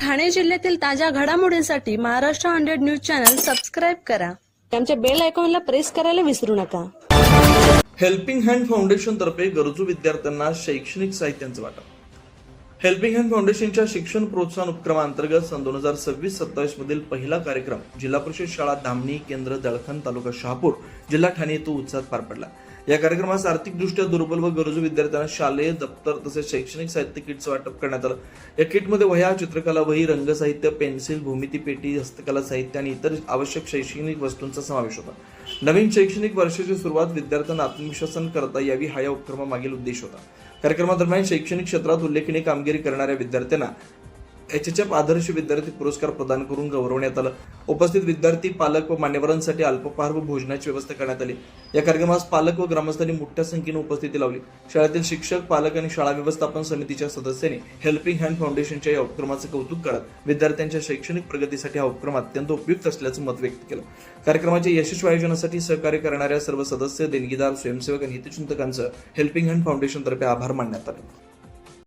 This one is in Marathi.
ठाणे जिल्ह्यातील ताज्या घडामोडींसाठी महाराष्ट्र 100 न्यूज चॅनल सबस्क्राईब करा. आमच्या बेल आयकॉनला प्रेस करायला विसरू नका. हेल्पिंग हँड फाउंडेशन तर्फे गरजू विद्यार्थ्यांना शैक्षणिक साहित्याचं वाटप. हेल्पिंग हँड फाउंडेशनच्या शिक्षण प्रोत्साहन उपक्रमांतर्गत सन 2026-27 मधील पहिला कार्यक्रम जिल्हा परिषद शाळा धामणी केंद्र दळखन तालुका शहापूर जिल्हा ठाणे येथे उत्साहात पार पडला. या कार्यक्रमास आर्थिकदृष्ट्या दुर्बल व गरजू विद्यार्थ्यांना शालेय दप्तर तसेच शैक्षणिक साहित्य किटचं वाटप करण्यात आलं. या किटमध्ये वह्या, चित्रकला वही, रंगसाहित्य, पेन्सिल, भूमिती पेटी, हस्तकला साहित्य आणि इतर आवश्यक शैक्षणिक वस्तूंचा समावेश होता. नवीन शैक्षणिक वर्षाची सुरुवात विद्यार्थ्यांना आत्मविश्वासन करता यावी हा या उपक्रमामागील उद्देश होता. कार्यक्रमादरम्यान शैक्षणिक क्षेत्रात उल्लेखनीय कामगिरी करणाऱ्या विद्यार्थ्यांना HHF आदर्श विद्यार्थी पुरस्कार प्रदान करून गौरवण्यात आलं. उपस्थित विद्यार्थी, पालक व मान्यवरांसाठी अल्पहार व भोजनाची व्यवस्था करण्यात आली. या कार्यक्रमास पालक व ग्रामस्थांनी मोठ्या संख्येने उपस्थिती लावली. शाळेतील शिक्षक, पालक आणि शाळा व्यवस्थापन समितीच्या सदस्यांनी हेल्पिंग हँड फाउंडेशनच्या या उपक्रमाचे कौतुक करत विद्यार्थ्यांच्या शैक्षणिक प्रगतीसाठी हा उपक्रम अत्यंत उपयुक्त असल्याचं मत व्यक्त केलं. कार्यक्रमाच्या यशस्वी आयोजनासाठी सहकार्य करणाऱ्या सर्व सदस्य, देणगीदार, स्वयंसेवक आणि हितचिंतकांचं हेल्पिंग हँड फाउंडेशन तर्फे आभार मानण्यात आले.